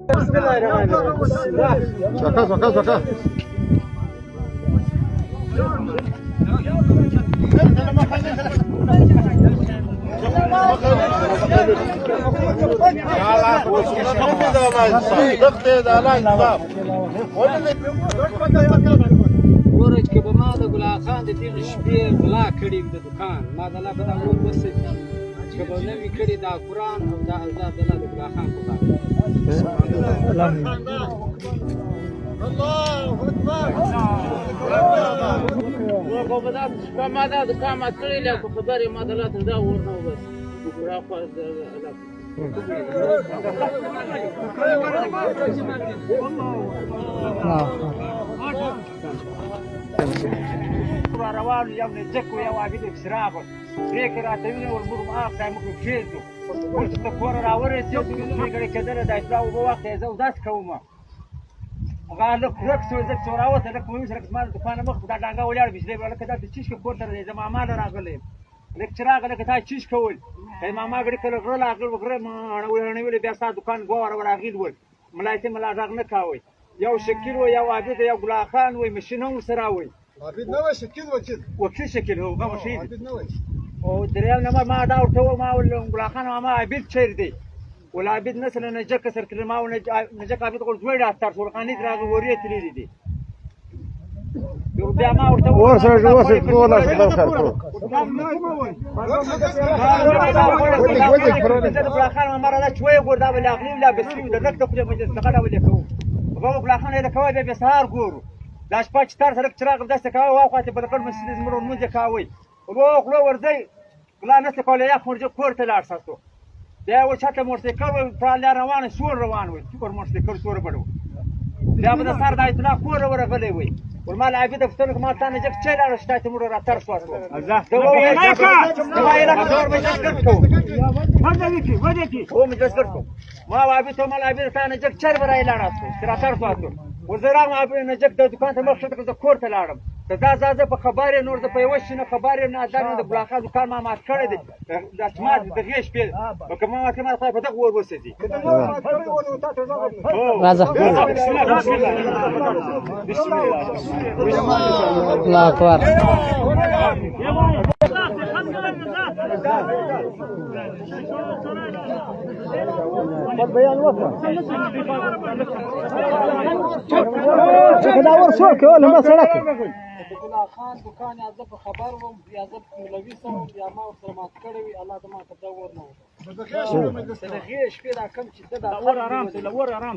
بسم الله الرحمن الرحيم. سكا ورج کې به ما د ګلا خان د دې شپې غلا کړي د دکان ما د الله په دغه وسه چې به نوې کړي دا قرآن او دا آزاد الله د ګلا خان په کار الله اکبر ما دا دکان ما کړی له خبرې ما د الله ته دا ورنه بس را خو روان یو نه ځکو یو عابد افسراب فکر راته ویني ورمور ما خدای مو کېږو ورته ته کور راورسېد فکر کېدل د اسلام په وخت یې زه اودس کوم هغه لږ ورک شو زه چې راوته لږ مې سره زما د دوکانه مخ دا ډانګه ولاړ بجلی لکه دا د چیشکې کور ته راځي زما مال راغلی لږ چې راغله که تا چیش کول ماما غړي کله غره لاغل وغره ما اړولې بیا ستا دوکان ګوره وراغیل ول ملایته ملا غږ نه کاوي یو شکیل و یو عابد یو ګلا خان وای مشینه ورسره وای عابد نه وای شکیل وکیل شکیل هو هغه شهید عابد نه وای او دریال نه ما دا ورته ما ول ګلا خان ما عابد چیر دی ول عابد نسل نه جک سر کړه ما نه جک عابد ول جوړ راستار سرخاني دراغه ورې تللی دي بیا ما ورته ورسره ټول خبر خیر کړو بلاخان ما را شويه ګور دا ولا اغلي لا بس دا نقطه خو مجلس څنګه ولا کوو هغه بلاخان له کوي به سهار ګورو دا شپه چې تر سره چراغ دسته کوي واخاته په خپل مسجد زمرون مونږه کوي وګو خلو ورځي ګلا نه څه کوله یا خورجه کور ته لاړ ساتو دا و چاته موټرسایکل په لار روان سور روان وي سپر موټرسایکل سور بډو دا به سر دا اطلاع کور ورغلی وي والمال عبيد افترق ما تاني جك تشيل على شتات مرة راتر سواسو الله هو مجلس كرتو ما عبيد ما عبيد تاني جك تشيل براي لاراسو راتر سواسو وزرا ما عبيد نجك د دکان ته مخ شته کور ته لاړم دا زازه په خبرې نور د پیوښ نه خبرې نه ادانه د بلاخا دکان ما مات کړی دی د اعتماد د غیش په کومه ما کومه په دغه ور وسېدي راځه الله اکبر بیان وکړه دا ور شو کول ما سره ګلا خان دکان یې په خبر وم یا زب مولوي سره یا ما سره مات کړی وي الله دې ما ته دا ور نه د غیش په دا کم چې دا ور آرام